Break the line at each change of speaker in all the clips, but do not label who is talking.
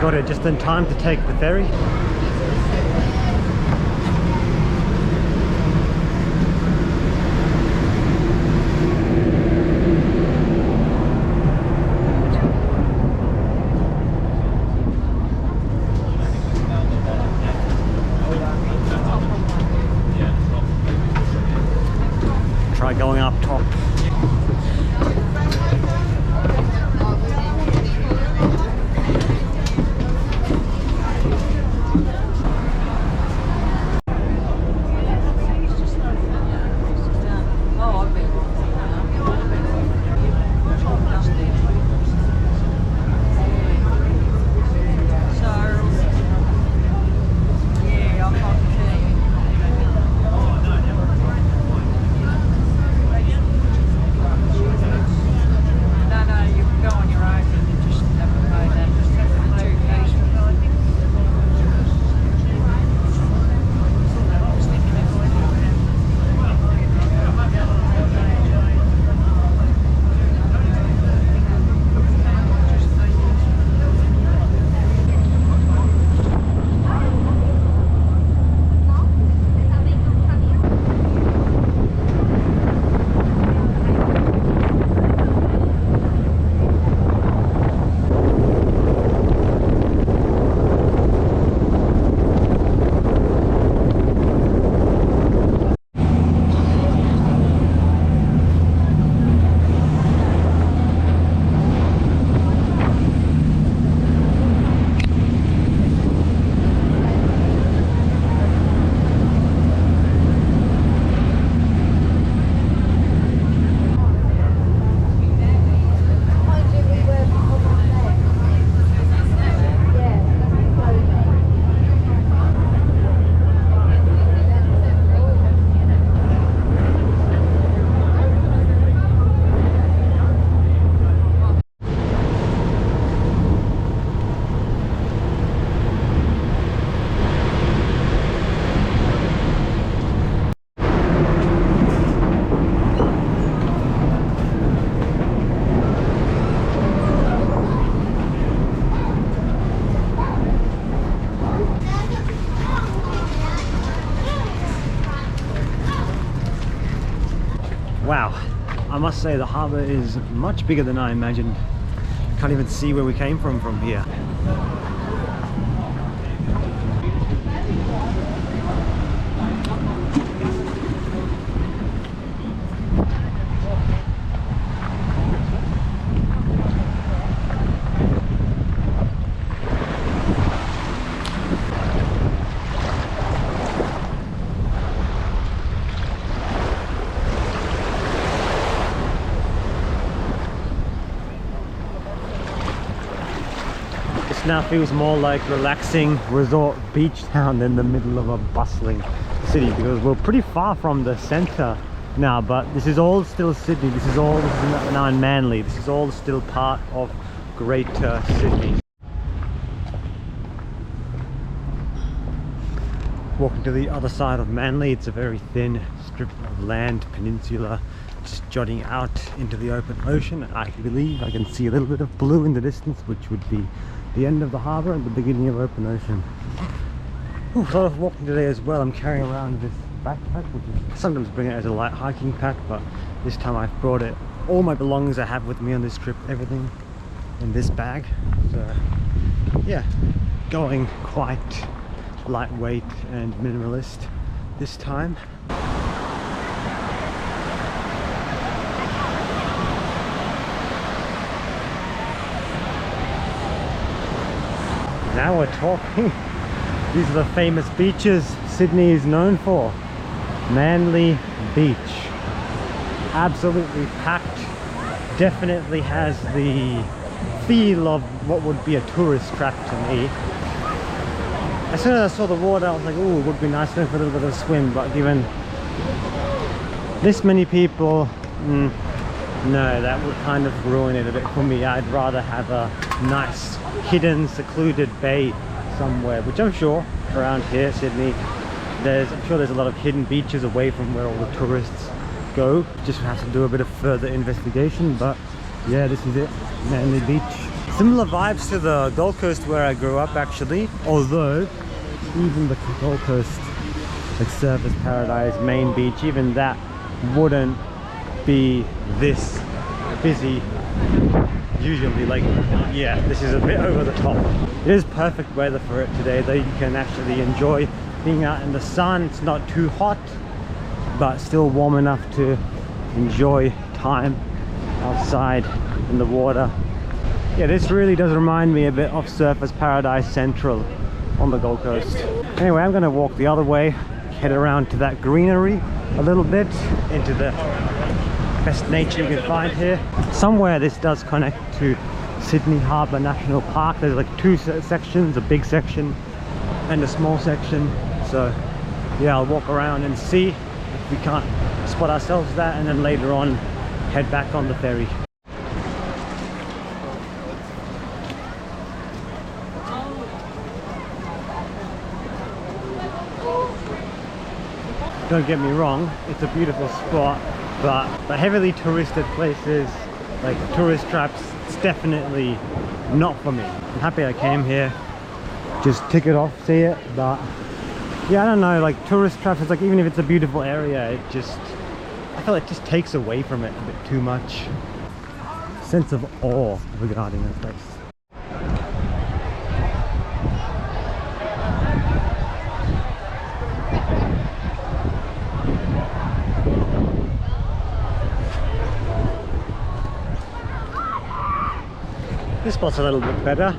got it just in time to take the ferry. Try going up top. Wow, I must say the harbour is much bigger than I imagined. Can't even see where we came from here. Now feels more like relaxing resort beach town than the middle of a bustling city, because we're pretty far from the center now, but this is all still Sydney. This is now in Manly. This is all still part of Greater Sydney. Walking to the other side of Manly, it's a very thin strip of land, peninsula, just jutting out into the open ocean. I believe I can see a little bit of blue in the distance, which would be the end of the harbour and the beginning of open ocean. Ooh, a lot of walking today as well. I'm carrying around this backpack, which is sometimes bring it as a light hiking pack, but this time I've brought it. All my belongings I have with me on this trip, everything in this bag. So yeah, going quite lightweight and minimalist this time. Now we're talking. These are the famous beaches Sydney is known for. Manly Beach. Absolutely packed. Definitely has the feel of what would be a tourist trap to me. As soon as I saw the water, I was like, oh, it would be nice going for a little bit of a swim, but given this many people, no, that would kind of ruin it a bit for me. I'd rather have a nice, hidden, secluded bay somewhere, which I'm sure around here, Sydney, I'm sure there's a lot of hidden beaches away from where all the tourists go. Just have to do a bit of further investigation, but yeah, this is it, Manly Beach. Similar vibes to the Gold Coast where I grew up actually, although even the Gold Coast, like Surfers Paradise, Main Beach, even that wouldn't be this busy usually. Like, yeah, this is a bit over the top. It is perfect weather for it today though. You can actually enjoy being out in the sun. It's not too hot, but still warm enough to enjoy time outside in the water. Yeah, this really does remind me a bit of Surfers Paradise Central on the Gold Coast. Anyway, I'm gonna walk the other way, head around to that greenery a little bit, into the best nature you can find here. Somewhere this does connect to Sydney Harbour National Park. There's like two sections, a big section and a small section. So yeah, I'll walk around and see if we can't spot ourselves that, and then later on head back on the ferry. Don't get me wrong, it's a beautiful spot, but the heavily touristed places, like tourist traps, it's definitely not for me. I'm happy I came here, just tick it off, see it, but yeah, I don't know, like tourist traps, it's like even if it's a beautiful area, it just, I feel it just takes away from it a bit too much. Sense of awe regarding the place. This spot's a little bit better.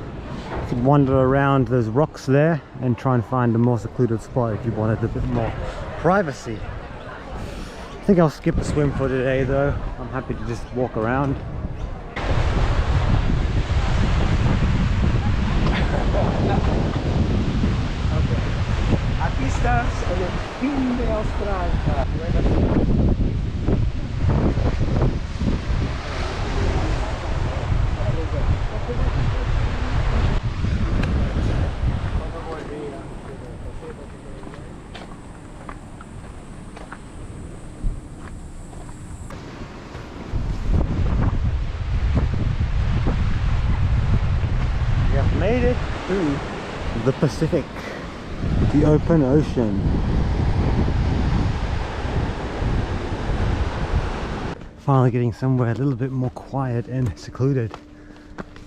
You could wander around those rocks there and try and find a more secluded spot if you wanted a bit more privacy. I think I'll skip a swim for today though. I'm happy to just walk around.
Aquí estás en el fin de Australia.
We have made it through the Pacific, the open ocean. Finally getting somewhere a little bit more quiet and secluded.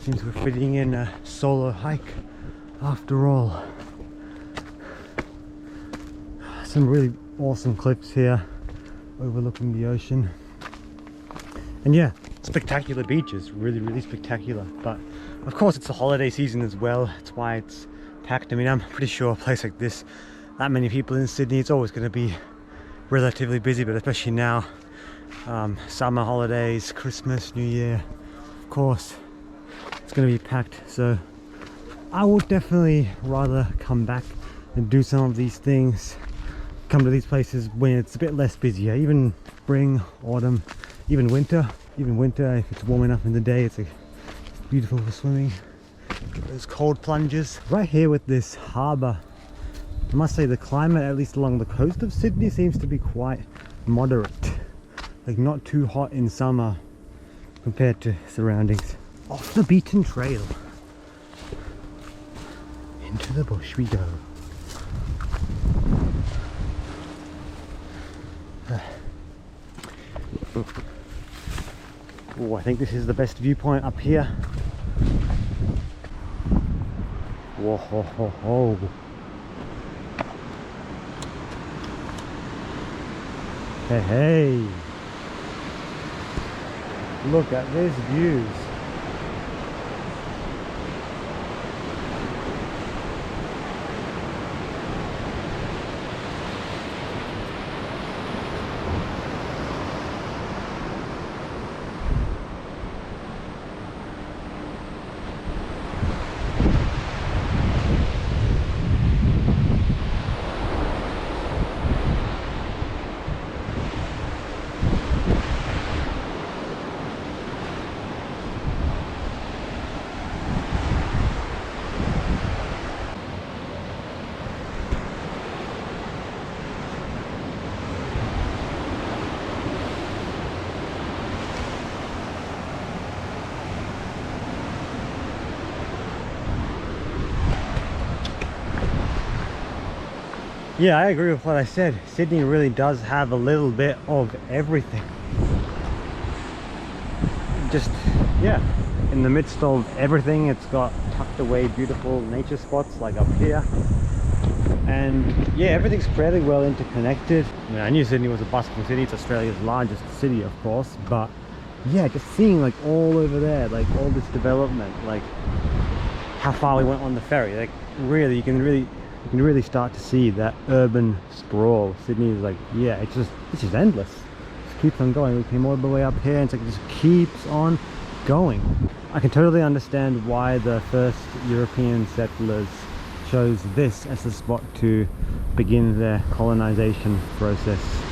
Seems we're fitting in a solo hike after all. Some really awesome cliffs here overlooking the ocean. And yeah, spectacular beaches, really spectacular. But of course it's the holiday season as well. That's why it's packed. I mean, I'm pretty sure a place like this, that many people in Sydney, it's always going to be relatively busy, but especially now, summer holidays, Christmas, New Year, of course it's going to be packed. So I would definitely rather come back and do some of these things, come to these places when it's a bit less busy. Even spring, autumn, even winter, if it's warm enough in the day, it's beautiful for swimming. Those cold plunges right here with this harbour. I must say the climate, at least along the coast of Sydney, seems to be quite moderate, like not too hot in summer compared to surroundings. Off the beaten trail, into the bush we go. Oh, I think this is the best viewpoint up here. Whoa, ho, ho, ho. Hey, hey. Look at these views. Yeah, I agree with what I said. Sydney really does have a little bit of everything. Just, yeah, in the midst of everything, it's got tucked away beautiful nature spots like up here. And yeah, everything's fairly well interconnected. I mean, I knew Sydney was a bustling city. It's Australia's largest city, of course, but yeah, just seeing like all over there, like all this development, like how far we went on the ferry, like really, you can really start to see that urban sprawl. Sydney is like, yeah, it's just endless. It just keeps on going. We came all the way up here and it's like it just keeps on going. I can totally understand why the first European settlers chose this as the spot to begin their colonization process.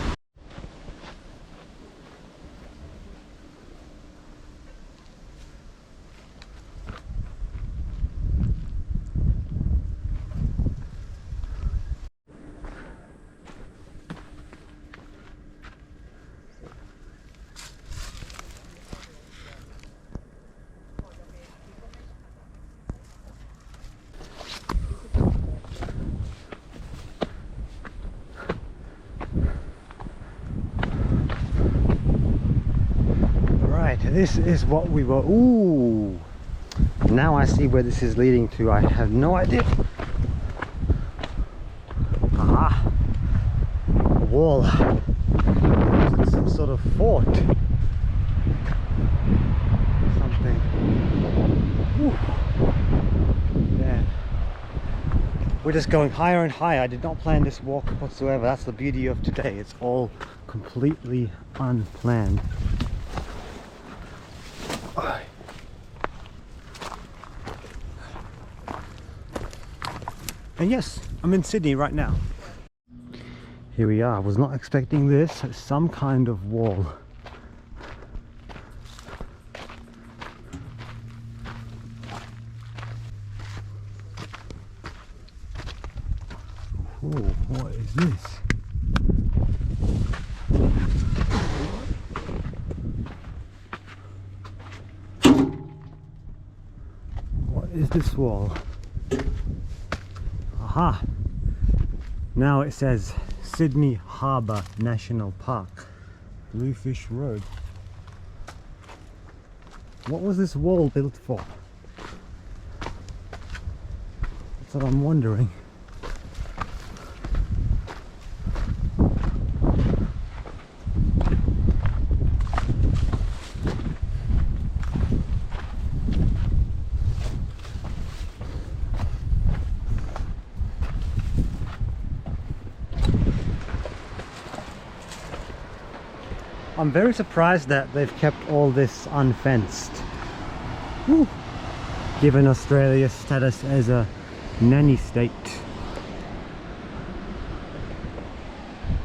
This is what we were. Ooh, now I see where this is leading to. I have no idea. Ah, a wall. Some sort of fort. Something. Ooh. Yeah. We're just going higher and higher. I did not plan this walk whatsoever. That's the beauty of today. It's all completely unplanned. And yes, I'm in Sydney right now. Here we are. I was not expecting this. Some kind of wall. Ooh, what is this? What is this wall? Aha! Now it says Sydney Harbour National Park, Bluefish Road. What was this wall built for? That's what I'm wondering. I'm very surprised that they've kept all this unfenced. Woo. Given Australia's status as a nanny state.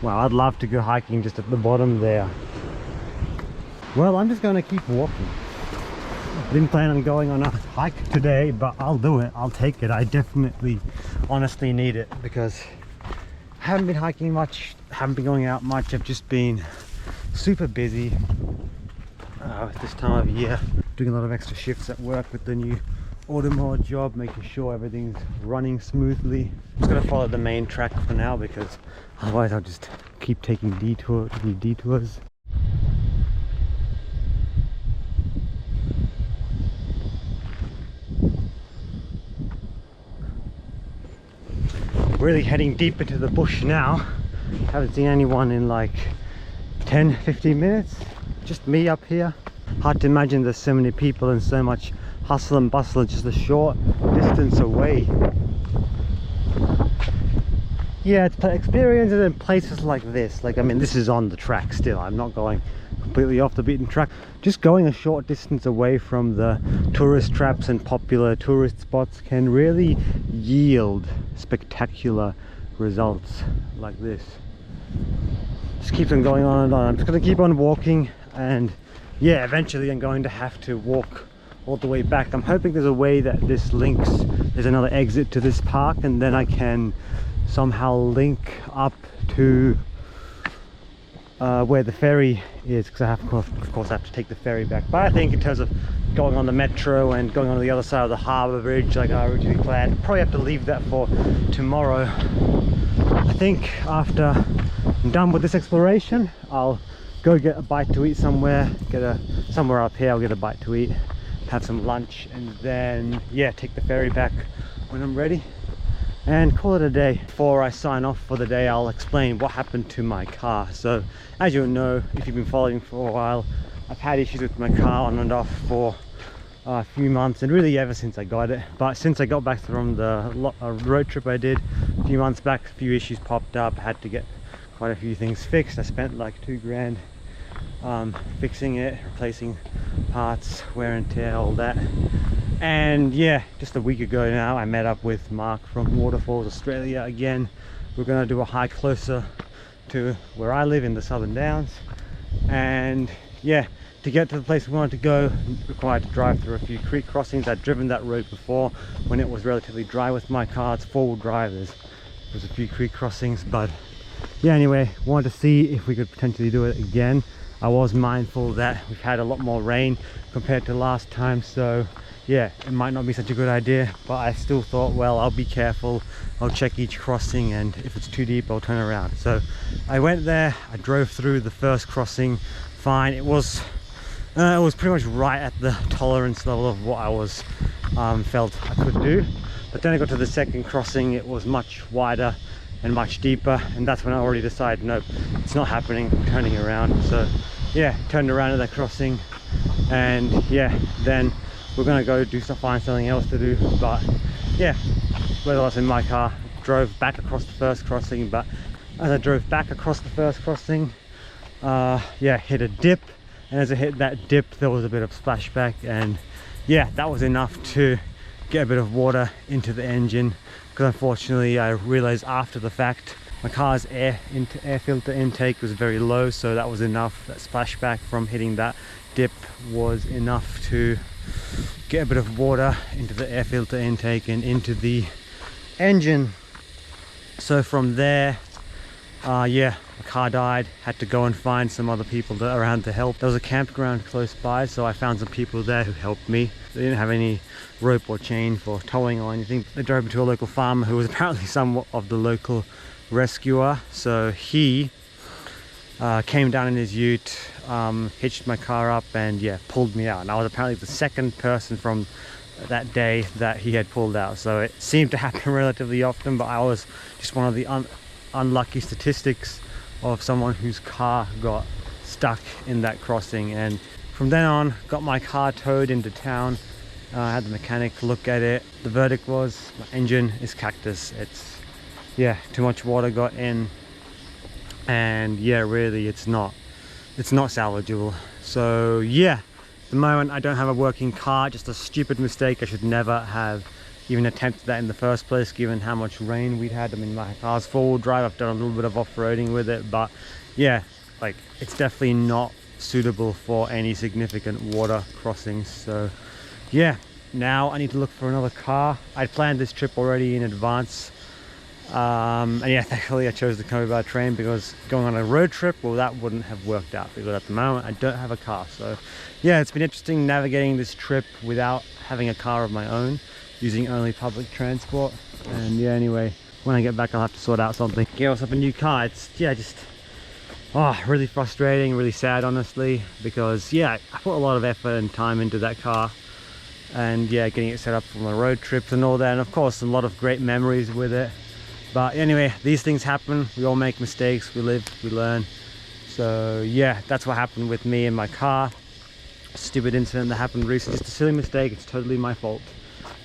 Wow, I'd love to go hiking just at the bottom there. Well, I'm just going to keep walking. Didn't plan on going on a hike today, but I'll do it. I'll take it. I definitely, honestly need it because I haven't been hiking much, haven't been going out much. I've just been super busy at this time of year, doing a lot of extra shifts at work with the new Automower job, making sure everything's running smoothly. I'm just going to follow the main track for now because otherwise I'll just keep taking detours. Really heading deep into the bush now. Haven't seen anyone in like 10-15 minutes. Just me up here. Hard to imagine there's so many people and so much hustle and bustle just a short distance away. Yeah, it's experiences in places like this. Like, I mean, this is on the track still. I'm not going completely off the beaten track. Just going a short distance away from the tourist traps and popular tourist spots can really yield spectacular results like this. Just keeps on going on and on. I'm just going to keep on walking, and yeah, eventually I'm going to have to walk all the way back. I'm hoping there's a way that this links, there's another exit to this park, and then I can somehow link up to where the ferry is, because I have, of course I have to take the ferry back. But I think in terms of going on the metro and going on the other side of the harbour bridge like I originally planned, probably have to leave that for tomorrow. I think after I'm done with this exploration, I'll go get a bite to eat somewhere, somewhere up here. I'll get a bite to eat, have some lunch, and then yeah, take the ferry back when I'm ready and call it a day. Before I sign off for the day, I'll explain what happened to my car. So as you'll know, if you've been following for a while, I've had issues with my car on and off for a few months, and really ever since I got it. But since I got back from the road trip I did a few months back, a few issues popped up. I had to get quite a few things fixed. I spent like $2 grand fixing it, replacing parts, wear and tear, all that. And yeah, just a week ago now, I met up with Mark from Waterfalls Australia again. We're gonna do a hike closer to where I live in the Southern Downs, and yeah, to get to the place we wanted to go, required to drive through a few creek crossings. I'd driven that road before when it was relatively dry with my car. It's four-wheel drive. There's a few creek crossings, but yeah, anyway, wanted to see if we could potentially do it again. I was mindful that we've had a lot more rain compared to last time, so yeah, it might not be such a good idea, but I still thought, well, I'll be careful. I'll check each crossing, and if it's too deep, I'll turn around. So I went there, I drove through the first crossing fine. It was pretty much right at the tolerance level of what I was felt I could do. But then I got to the second crossing. It was much wider and much deeper, and that's when I already decided, nope, it's not happening, I'm turning around. So yeah, turned around at that crossing, and yeah, then we're gonna go find something else to do. But yeah, whether I was in my car, drove back across the first crossing, but as I drove back across the first crossing, yeah, hit a dip, and as I hit that dip, there was a bit of splashback, and yeah, that was enough to get a bit of water into the engine, because unfortunately I realized after the fact my car's air filter intake was very low, so that was enough. That splashback from hitting that dip was enough to get a bit of water into the air filter intake and into the engine. So from there, yeah, my car died, had to go and find some other people around to help. There was a campground close by, so I found some people there who helped me. They didn't have any rope or chain for towing or anything. They drove me to a local farmer who was apparently somewhat of the local rescuer. So he came down in his ute, hitched my car up, and yeah, pulled me out. And I was apparently the second person from that day that he had pulled out. So it seemed to happen relatively often, but I was just one of the unlucky statistics of someone whose car got stuck in that crossing. And from then on, got my car towed into town. I had the mechanic look at it. The verdict was my engine is cactus. It's, yeah, too much water got in, and yeah, really it's not salvageable. So yeah, at the moment I don't have a working car. Just a stupid mistake. I should never have even attempted that in the first place, given how much rain we'd had. I mean, my car's four-wheel drive. I've done a little bit of off-roading with it, but yeah, like, it's definitely not suitable for any significant water crossings. So yeah, now I need to look for another car. I'd planned this trip already in advance, and yeah, thankfully I chose to come by train, because going on a road trip, well, that wouldn't have worked out, because at the moment I don't have a car. So yeah, it's been interesting navigating this trip without having a car of my own, using only public transport. And yeah, anyway, when I get back I'll have to sort out something, get myself a new car. It's, yeah, just really frustrating, really sad, honestly, because yeah, I put a lot of effort and time into that car, and yeah, getting it set up for my road trips and all that, and of course a lot of great memories with it. But anyway, these things happen. We all make mistakes. We live, we learn. So yeah, that's what happened with me and my car. Stupid incident that happened recently, just a silly mistake. It's totally my fault.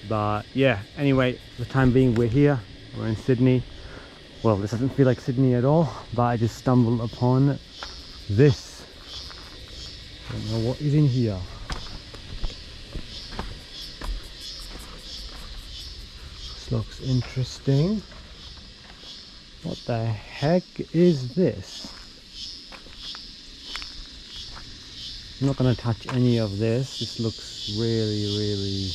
But yeah, anyway, for the time being, we're here. We're in Sydney. Well, this doesn't feel like Sydney at all, but I just stumbled upon this. Don't know what is in here. This looks interesting. What the heck is this? I'm not going to touch any of this. This looks really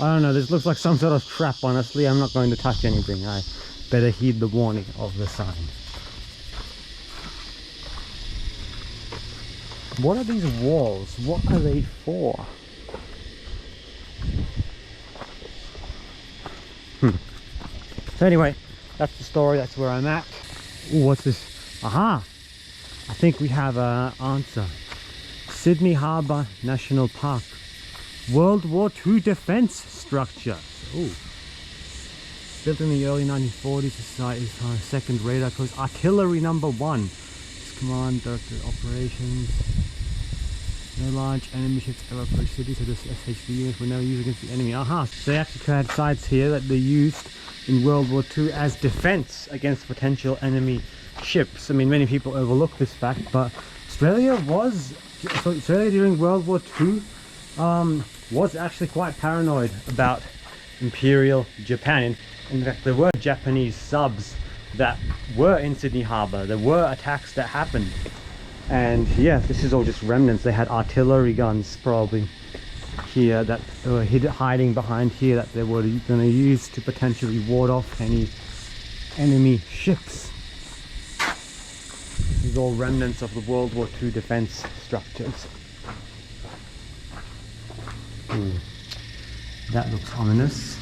I don't know, this looks like some sort of trap, honestly. I'm not going to touch anything. I better heed the warning of the sign. What are these walls? What are they for? So anyway, that's the story, that's where I'm at. Ooh, what's this? Aha! I think we have an answer. Sydney Harbour National Park. World War II defense structure. Ooh. Built in the early 1940s, the site is second radar post. Artillery number 1. Command, director operations. No large enemy ships ever approached city, so this SHV units were never used against the enemy. Aha! So they actually had sites here that they used in World War II as defense against potential enemy ships. I mean, many people overlook this fact, but Australia during World War II was actually quite paranoid about Imperial Japan. In fact, there were Japanese subs that were in Sydney Harbour. There were attacks that happened. And yeah, this is all just remnants. They had artillery guns probably here that were hiding behind here that they were going to use to potentially ward off any enemy ships. These are all remnants of the World War II defense structures. Ooh, that looks ominous.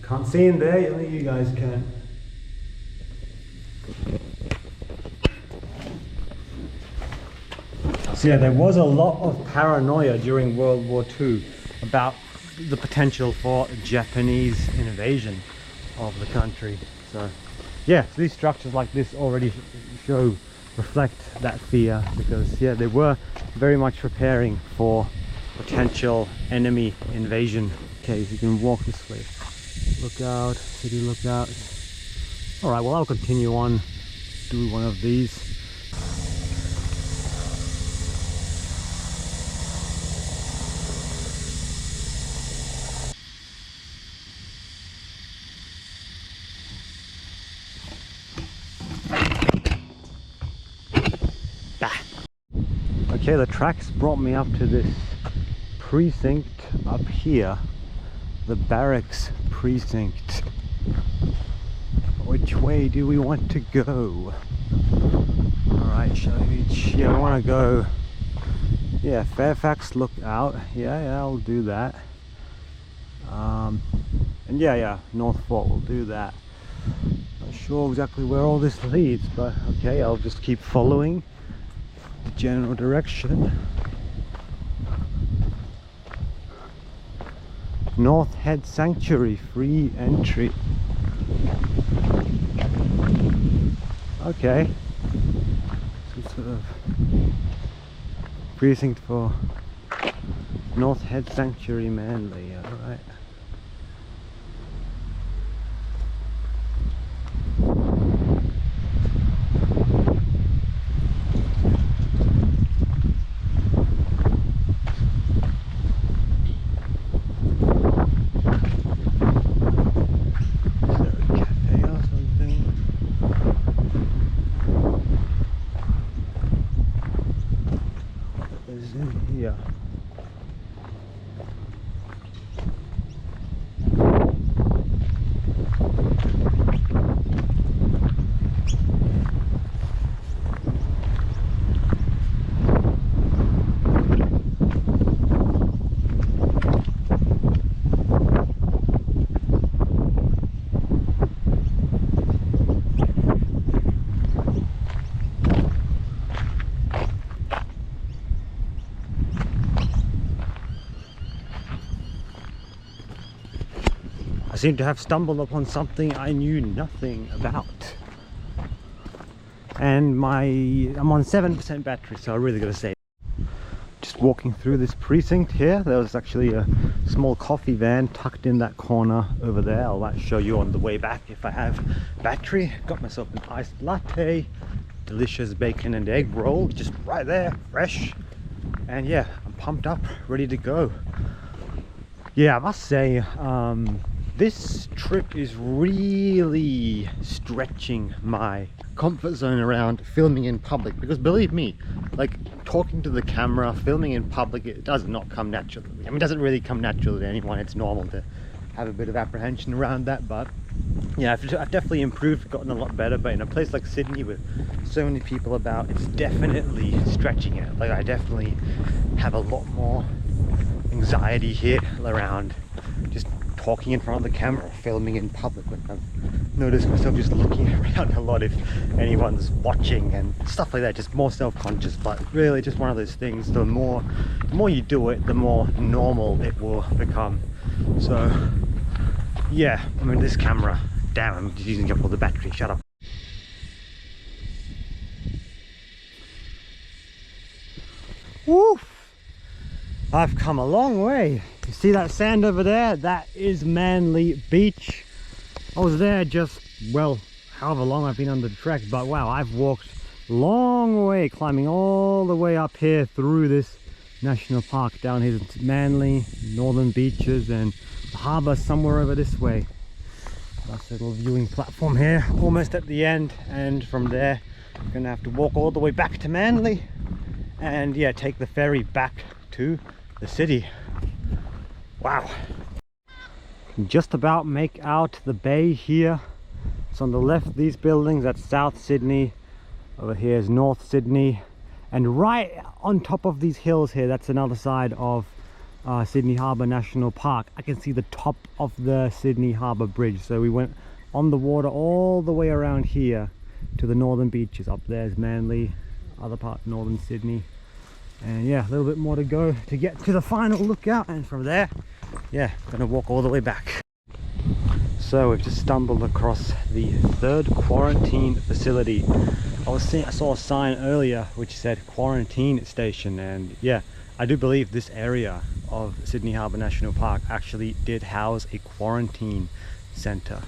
Can't see in there, only you guys can. So yeah, there was a lot of paranoia during World War II about the potential for Japanese invasion of the country. So yeah, so these structures like this already reflect that fear, because yeah, they were very much preparing for potential enemy invasion. Okay, so you can walk this way. Look out, city look out. Alright, well I'll continue on, do one of these. Okay, the tracks brought me up to this precinct up here, the barracks precinct. Which way do we want to go? Alright, shall we? Yeah, I want to go. Yeah, Fairfax Lookout. Yeah, I'll do that. And yeah, North Fort will do that. Not sure exactly where all this leads, but okay, I'll just keep following the general direction. North Head Sanctuary, free entry. Okay, some sort of precinct for North Head Sanctuary, Manly. Alright. Yeah. I seem to have stumbled upon something I knew nothing about. And I'm on 7% battery, so I really gotta say. Just walking through this precinct here, there was actually a small coffee van tucked in that corner over there. I'll show you on the way back if I have battery. Got myself an iced latte, delicious bacon and egg roll, just right there, fresh. And yeah, I'm pumped up, ready to go. Yeah, I must say, this trip is really stretching my comfort zone around filming in public, because believe me, like talking to the camera, filming in public, it does not come naturally. I mean, it doesn't really come naturally to anyone. It's normal to have a bit of apprehension around that, but yeah, I've definitely improved, gotten a lot better. But in a place like Sydney with so many people about, it's definitely stretching it. Like, I definitely have a lot more anxiety here around just talking in front of the camera, filming in public. When I've noticed myself just looking around a lot if anyone's watching and stuff like that, just more self-conscious. But really just one of those things, the more you do it, the more normal it will become. So yeah, I mean, this camera, damn, I'm just using up all the battery, shut up. Woo! I've come a long way. You see that sand over there? That is Manly Beach. I was there just, well, however long I've been on the trek, but wow, I've walked a long way, climbing all the way up here through this national park down here to Manly, northern beaches, and the harbour somewhere over this way. That's a little viewing platform here, almost at the end, and from there I'm gonna have to walk all the way back to Manly and yeah, take the ferry back to the city. Wow, can just about make out the bay here. So on the left, these buildings, that's South Sydney. Over here is North Sydney, and right on top of these hills here, that's another side of Sydney Harbour National Park. I can see the top of the Sydney Harbour Bridge. So we went on the water all the way around here to the northern beaches. Up there's Manly, other part northern Sydney, and yeah, a little bit more to go to get to the final lookout, and from there, yeah, gonna walk all the way back. So we've just stumbled across the third quarantine facility. I saw a sign earlier which said quarantine station, and yeah, I do believe this area of Sydney Harbour National Park actually did house a quarantine centre.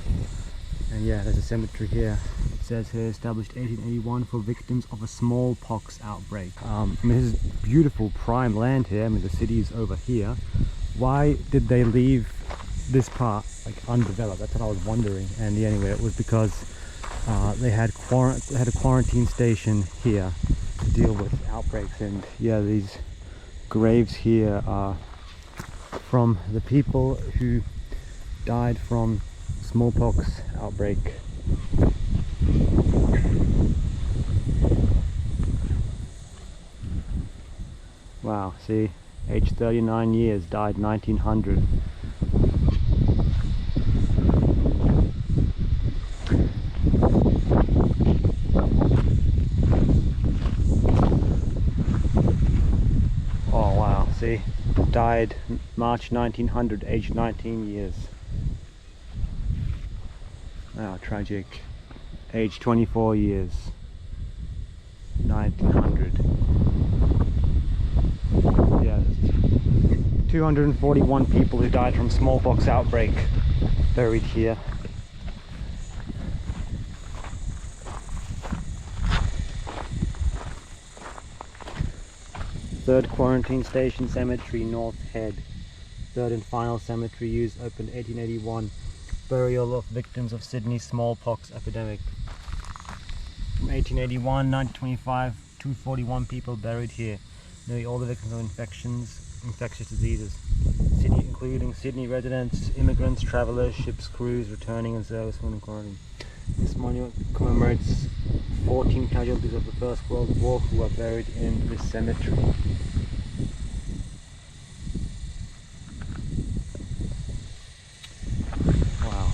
And yeah, there's a cemetery here. It says here, established 1881 for victims of a smallpox outbreak. I mean, this is beautiful prime land here. I mean, the city's over here. Why did they leave this part like undeveloped? That's what I was wondering. And yeah, anyway, it was because they had a quarantine station here to deal with outbreaks. And yeah, these graves here are from the people who died from smallpox outbreak. Wow, see, age 39 years, died 1900. Oh wow, see, died March 1900, aged 19 years. Wow, tragic. Age 24 years. 1900. Yeah, 241 people who died from smallpox outbreak buried here. Third quarantine station cemetery, North Head. Third and final cemetery used, opened 1881. Burial of victims of Sydney smallpox epidemic. From 1881, 1925, 241 people buried here. Nearly all the victims of infectious diseases, including Sydney residents, immigrants, travellers, ship's crews, returning and servicemen in quarantine. This monument commemorates 14 casualties of the First World War who are buried in this cemetery. Wow.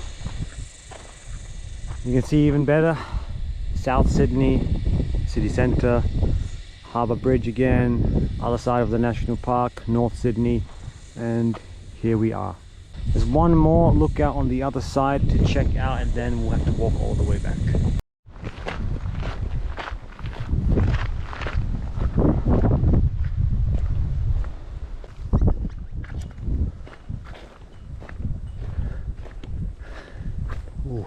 You can see even better South Sydney, city centre, Harbour Bridge again, other side of the national park, North Sydney, and here we are. There's one more lookout on the other side to check out, and then we'll have to walk all the way back. Ooh.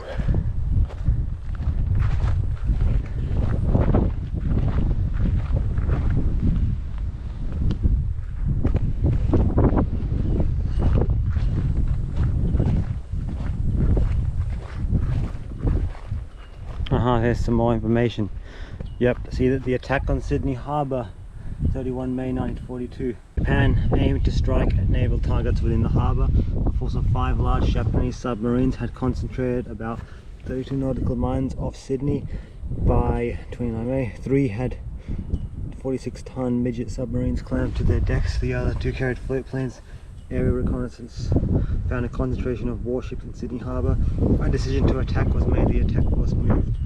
Here's some more information. Yep, see that the attack on Sydney Harbour, 31 May 1942. Japan aimed to strike at naval targets within the harbour. A force of 5 large Japanese submarines had concentrated about 32 nautical miles off Sydney by 29 May. 3 had 46-ton midget submarines clamped to their decks. The other 2 carried float planes. Aerial reconnaissance found a concentration of warships in Sydney Harbour. A decision to attack was made. The attack was moved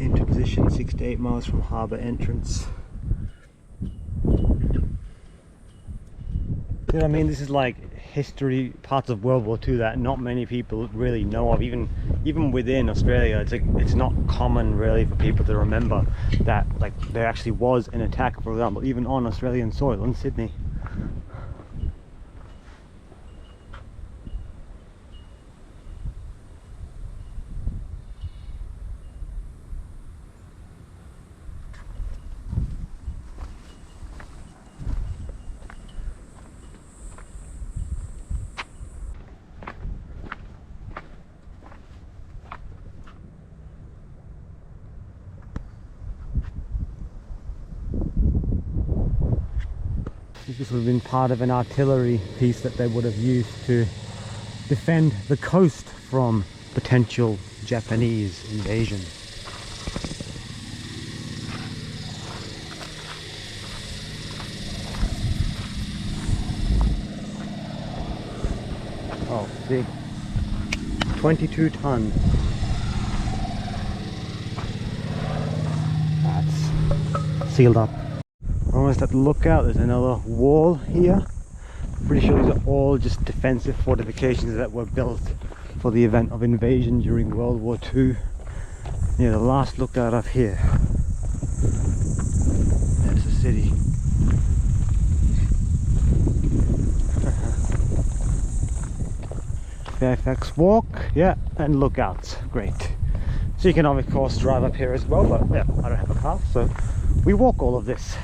into position 6 to 8 miles from harbour entrance. You know what I mean? This is like history, parts of World War II that not many people really know of. Even within Australia, it's not common really for people to remember that like there actually was an attack, for example, even on Australian soil in Sydney. This would have been part of an artillery piece that they would have used to defend the coast from potential Japanese invasion. Oh, big. 22 tons. That's sealed up. Almost at the lookout. There's another wall here. Pretty sure these are all just defensive fortifications that were built for the event of invasion during World War II. Yeah, the last lookout up here. That's the city. Fairfax Walk, yeah, and lookouts, great. So you can of course drive up here as well, but yeah, I don't have a car, so we walk all of this.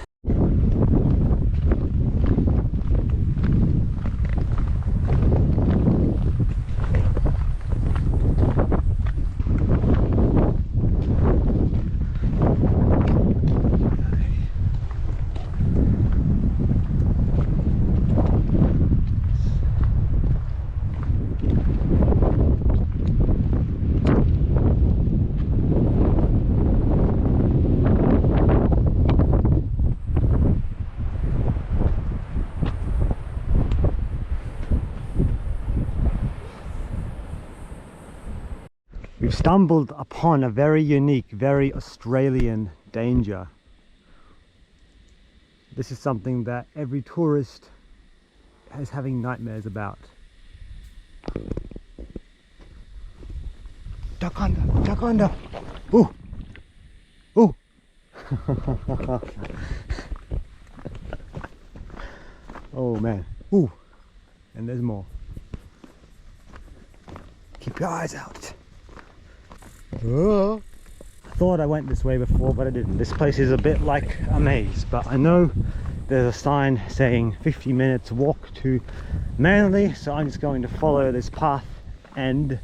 We've stumbled upon a very unique, very Australian danger. This is something that every tourist is having nightmares about. Duck under, duck under. Ooh, ooh. Oh man, ooh. And there's more. Keep your eyes out. Oh. I thought I went this way before, but I didn't. This place is a bit like a maze, but I know there's a sign saying 50 minutes walk to Manly, so I'm just going to follow this path and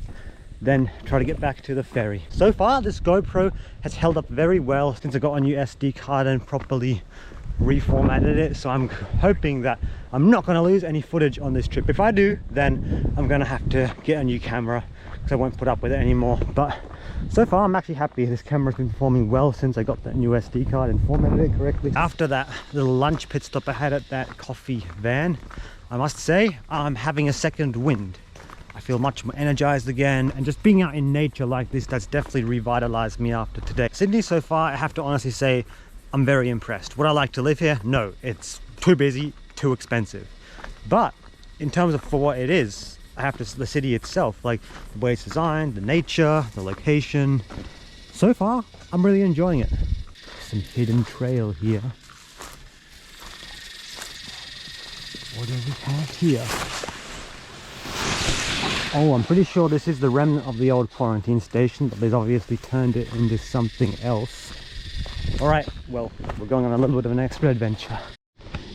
then try to get back to the ferry. So far this GoPro has held up very well since I got a new SD card and properly reformatted it, so I'm hoping that I'm not going to lose any footage on this trip. If I do, then I'm going to have to get a new camera because I won't put up with it anymore. But so far I'm actually happy. This camera's been performing well since I got that new SD card and formatted it correctly. After that little lunch pit stop I had at that coffee van, I must say I'm having a second wind. I feel much more energized again, and just being out in nature like this, that's definitely revitalized me after today. Sydney so far, I have to honestly say, I'm very impressed. Would I like to live here? No, it's too busy, too expensive. But in terms of for what it is, I have to, the city itself, like the way it's designed, the nature, the location. So far, I'm really enjoying it. Some hidden trail here. What do we have here? Oh, I'm pretty sure this is the remnant of the old quarantine station, but they've obviously turned it into something else. Alright, well, we're going on a little bit of an extra adventure.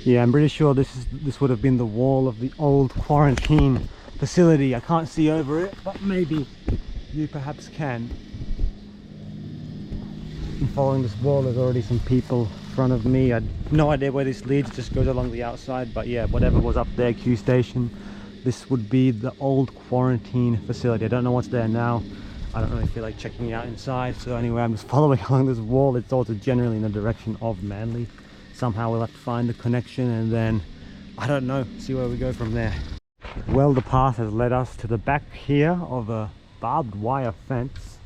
Yeah, I'm pretty sure this would have been the wall of the old quarantine facility. I can't see over it, but maybe you perhaps can. And following this wall, there's already some people front of me. I had no idea where this leads, it just goes along the outside, but yeah, whatever was up there, Q station. This would be the old quarantine facility. I don't know what's there now. I don't really feel like checking out inside, so anyway, I'm just following along this wall. It's also generally in the direction of Manly. Somehow we'll have to find the connection and then, I don't know, see where we go from there. Well, the path has led us to the back here of a barbed wire fence.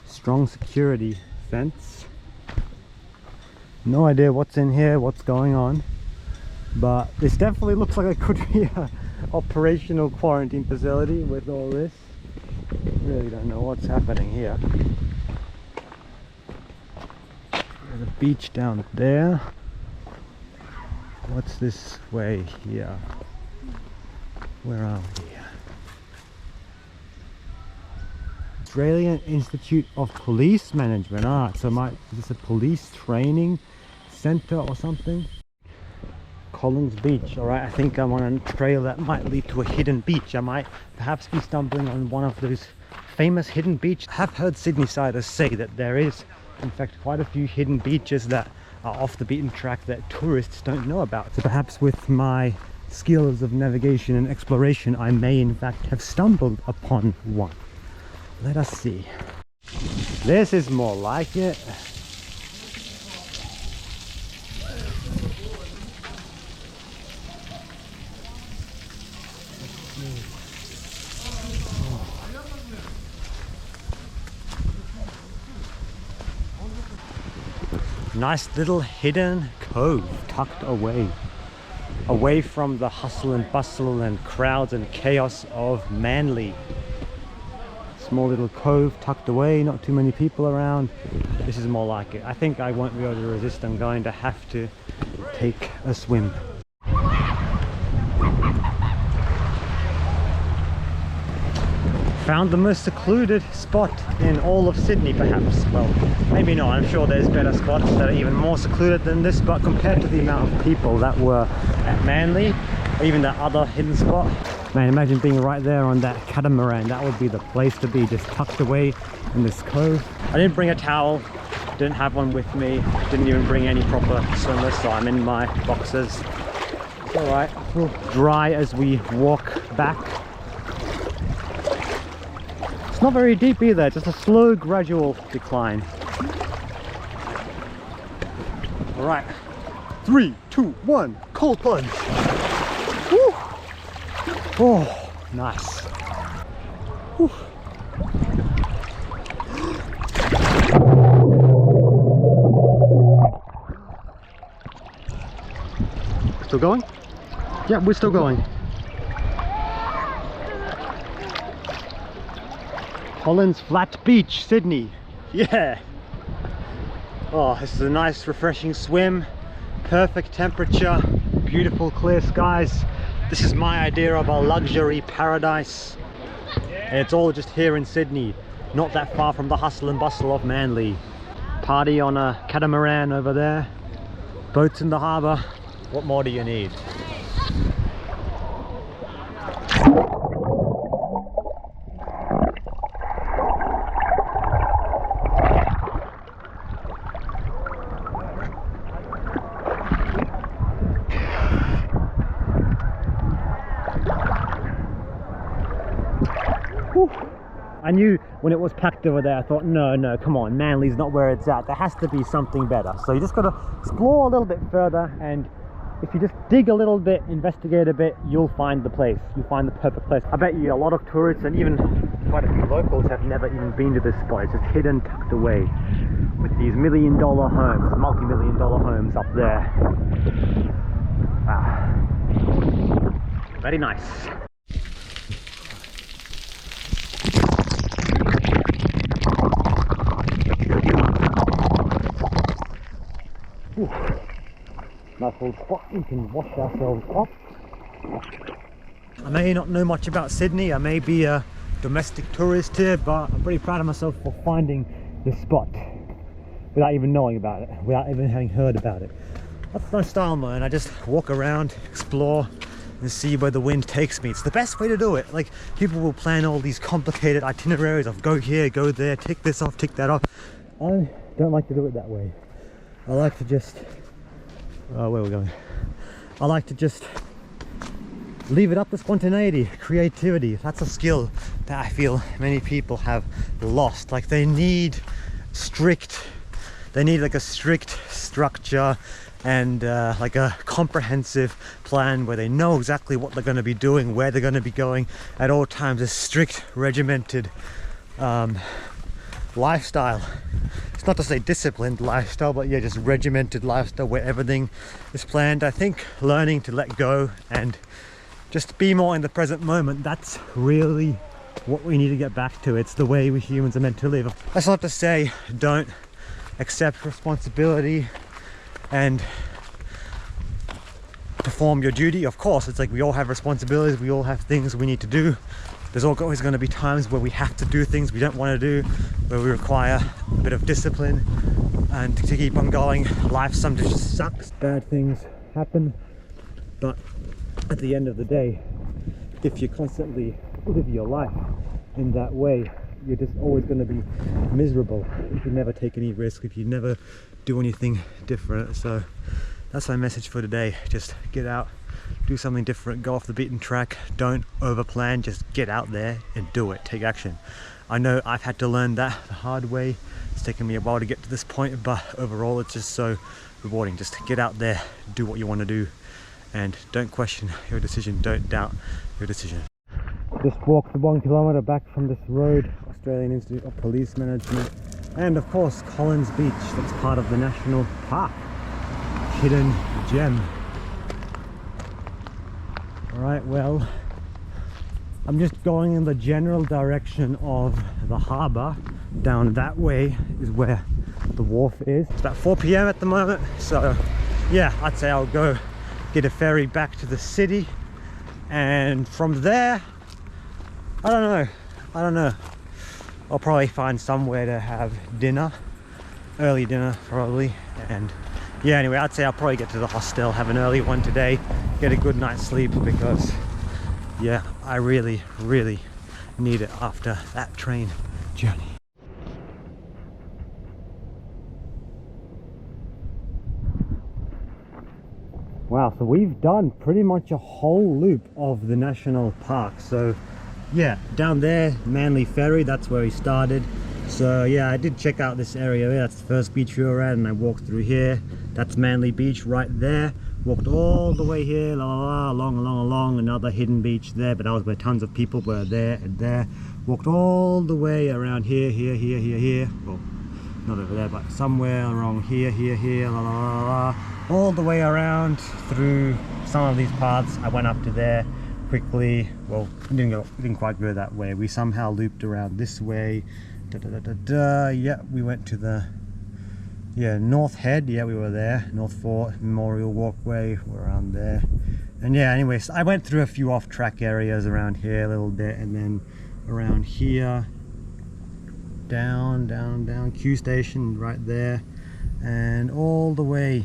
Strong security fence. No idea what's in here, what's going on, but this definitely looks like it could be a operational quarantine facility with all this. Really don't know what's happening here. There's a beach down there. What's this way here? Where are we here? Australian Institute of Police Management. Ah, so is this a police training center or something? Collins Beach. Alright, I think I'm on a trail that might lead to a hidden beach. I might perhaps be stumbling on one of those famous hidden beaches. I have heard Sydney-siders say that there is, in fact, quite a few hidden beaches that are off the beaten track that tourists don't know about. So perhaps with my skills of navigation and exploration, I may in fact have stumbled upon one. Let us see. This is more like it. Nice little hidden cove tucked away from the hustle and bustle and crowds and chaos of Manly. Small little cove tucked away, not too many people around. This is more like it. I think I won't be able to resist. I'm going to have to take a swim. Found the most secluded spot in all of Sydney, perhaps. Well, maybe not. I'm sure there's better spots that are even more secluded than this, but compared to the amount of people that were at Manly, or even that other hidden spot, man, imagine being right there on that catamaran. That would be the place to be, just tucked away in this cove. I didn't bring a towel, didn't have one with me, didn't even bring any proper swimmers, so I'm in my boxers. It's alright, we'll dry as we walk back. It's not very deep either, just a slow, gradual decline. Alright, 3, 2, 1, cold plunge. Woo! Oh, nice. Whew. Still going? Yeah, we're still going. Collins Flat Beach, Sydney. Yeah. Oh, this is a nice, refreshing swim. Perfect temperature, beautiful clear skies. This is my idea of a luxury paradise. And it's all just here in Sydney, not that far from the hustle and bustle of Manly. Party on a catamaran over there. Boats in the harbour. What more do you need? I knew when it was packed over there, I thought, no, come on, Manly's not where it's at. There has to be something better. So you just got to explore a little bit further, and if you just dig a little bit, investigate a bit, you'll find the place. You'll find the perfect place. I bet you a lot of tourists and even quite a few locals have never even been to this spot. It's just hidden, tucked away with these million-dollar homes, multi-million-dollar homes up there. Ah, very nice. Ooh, nice little spot, we can wash ourselves off. I may not know much about Sydney, I may be a domestic tourist here, but I'm pretty proud of myself for finding this spot without even knowing about it, without even having heard about it. That's no style, man. I just walk around, explore, and see where the wind takes me. It's the best way to do it. Like, people will plan all these complicated itineraries of go here, go there, tick this off, tick that off. I don't like to do it that way. I like to just where we're going. I like to just leave it up to spontaneity, creativity. That's a skill that I feel many people have lost. Like they need like a strict structure and like a comprehensive plan where they know exactly what they're going to be doing, where they're going to be going at all times. A strict, regimented lifestyle. It's not to say disciplined lifestyle, but yeah, just regimented lifestyle where everything is planned. I think learning to let go and just be more in the present moment, that's really what we need to get back to. It's the way we humans are meant to live. That's not to say don't accept responsibility and perform your duty. Of course, it's like we all have responsibilities, we all have things we need to do. There's always going to be times where we have to do things we don't want to do, where we require a bit of discipline and to keep on going. Life sometimes just sucks, bad things happen, but at the end of the day, if you constantly live your life in that way, you're just always going to be miserable if you never take any risk, if you never do anything different. So that's my message for today. Just get out, do something different, go off the beaten track, don't over plan, just get out there and do it, take action. I know I've had to learn that the hard way. It's taken me a while to get to this point, but overall it's just so rewarding. Just get out there, do what you want to do, and don't question your decision, don't doubt your decision. Just walked the 1 kilometre back from this road, Australian Institute of Police Management, and of course Collins Beach, that's part of the national park. Hidden gem. Alright, well, I'm just going in the general direction of the harbour. Down that way is where the wharf is. It's about 4 p.m. at the moment, so yeah, I'd say I'll go get a ferry back to the city, and from there, I don't know. I'll probably find somewhere to have dinner, early dinner probably, and yeah, anyway, I'd say I'll probably get to the hostel, have an early one today, get a good night's sleep, because yeah, I really need it after that train journey. Wow, so we've done pretty much a whole loop of the national park. So yeah, down there, Manly Ferry, that's where we started. So yeah, I did check out this area there. That's the first beach we were at, and I walked through here. That's Manly Beach right there. Walked all the way here, along, another hidden beach there, but that was where tons of people were there and there. Walked all the way around here. Well, not over there, but somewhere around here, all the way around through some of these paths. I went up to there quickly. Well, didn't quite go that way. We somehow looped around this way. Yeah, we went to the North Head. Yeah, we were there. North Fort Memorial Walkway, we're around there. And yeah, anyways, I went through a few off-track areas around here a little bit, and then around here, down Q station right there, and all the way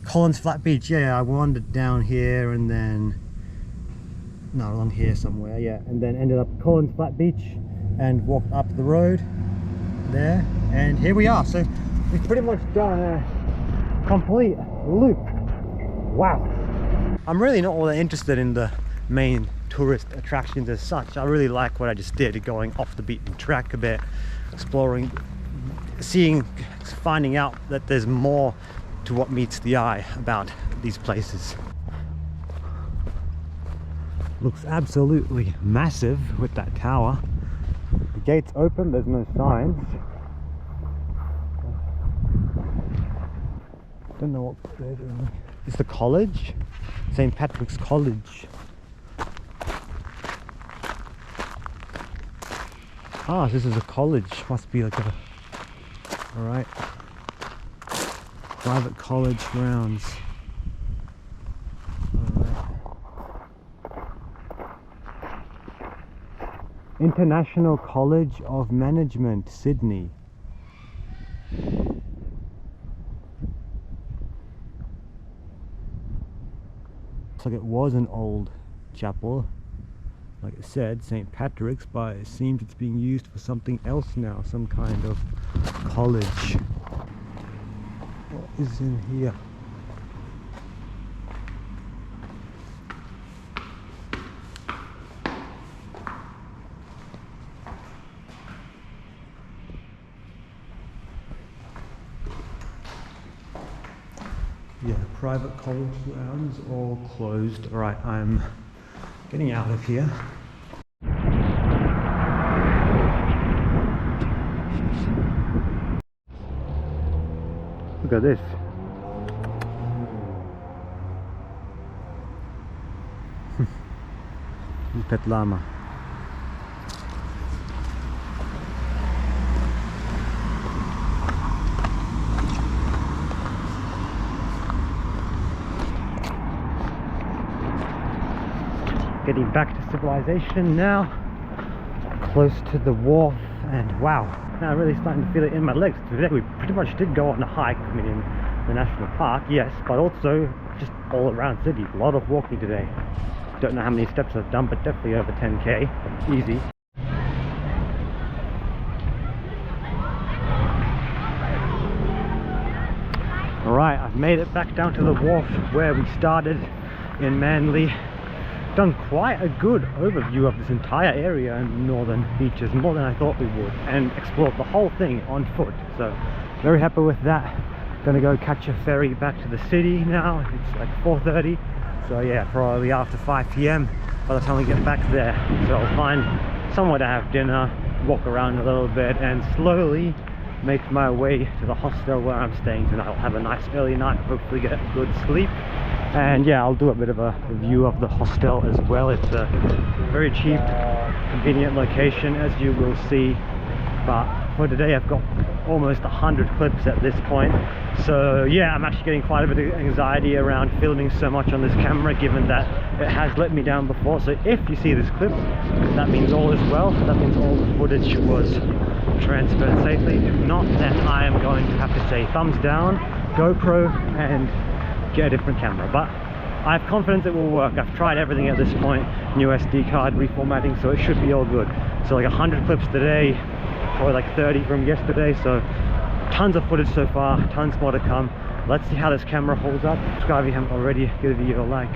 Collins Flat Beach. Yeah, I wandered down here, and then along here somewhere, yeah, and then ended up Collins Flat Beach and walked up the road there, and here we are. So we've pretty much done a complete loop. Wow. I'm really not all that interested in the main tourist attractions as such. I really like what I just did, going off the beaten track a bit, exploring, finding out that there's more to what meets the eye about these places. Looks absolutely massive with that tower. The gate's open, there's no signs. Don't know what they're doing. It's the college? St. Patrick's College. Ah, this is a college. Must be like a... Alright. Private college grounds. International College of Management, Sydney. Looks like it was an old chapel, like I said, St. Patrick's, but it seems it's being used for something else now, some kind of college. What is in here? private college grounds all closed. Alright, I'm getting out of here. Look at this. Pet llama. Getting back to civilization now, close to the wharf, and wow, now I'm really starting to feel it in my legs. Today we pretty much did go on a hike, I mean in the national park, yes, but also just all around Sydney. A lot of walking today. Don't know how many steps I've done, but definitely over 10k, easy. Alright, I've made it back down to the wharf where we started in Manly. Done quite a good overview of this entire area and northern beaches, more than I thought we would, and explored the whole thing on foot, so very happy with that. Gonna go catch a ferry back to the city now. It's like 4:30, so yeah, probably after 5 p.m. by the time we get back there. So I'll find somewhere to have dinner, walk around a little bit, and slowly make my way to the hostel where I'm staying tonight. I'll have a nice early night, hopefully get a good sleep. And yeah, I'll do a bit of a review of the hostel as well. It's a very cheap, convenient location, as you will see. But for today I've got almost 100 clips at this point. So yeah, I'm actually getting quite a bit of anxiety around filming so much on this camera, given that it has let me down before. So if you see this clip, that means all is well. That means all the footage was transferred safely. If not, then I am going to have to say thumbs down, GoPro, and get a different camera. But I have confidence it will work. I've tried everything at this point, new SD card, reformatting, so it should be all good. So like 100 clips today, probably like 30 from yesterday, so tons of footage so far, tons more to come. Let's see how this camera holds up. Subscribe if you haven't already, give the video a like,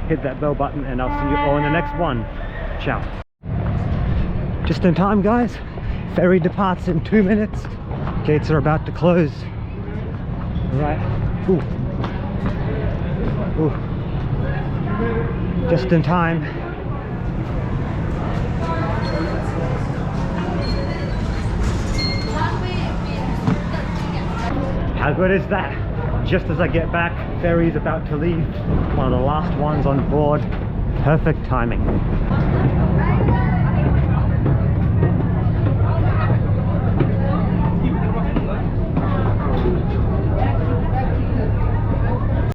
hit that bell button, and I'll see you all in the next one. Ciao. Just in time, guys. Ferry departs in 2 minutes. Gates are about to close. Right. Ooh. Ooh. Just in time. How good is that? Just as I get back, ferry's about to leave. One of the last ones on board. Perfect timing.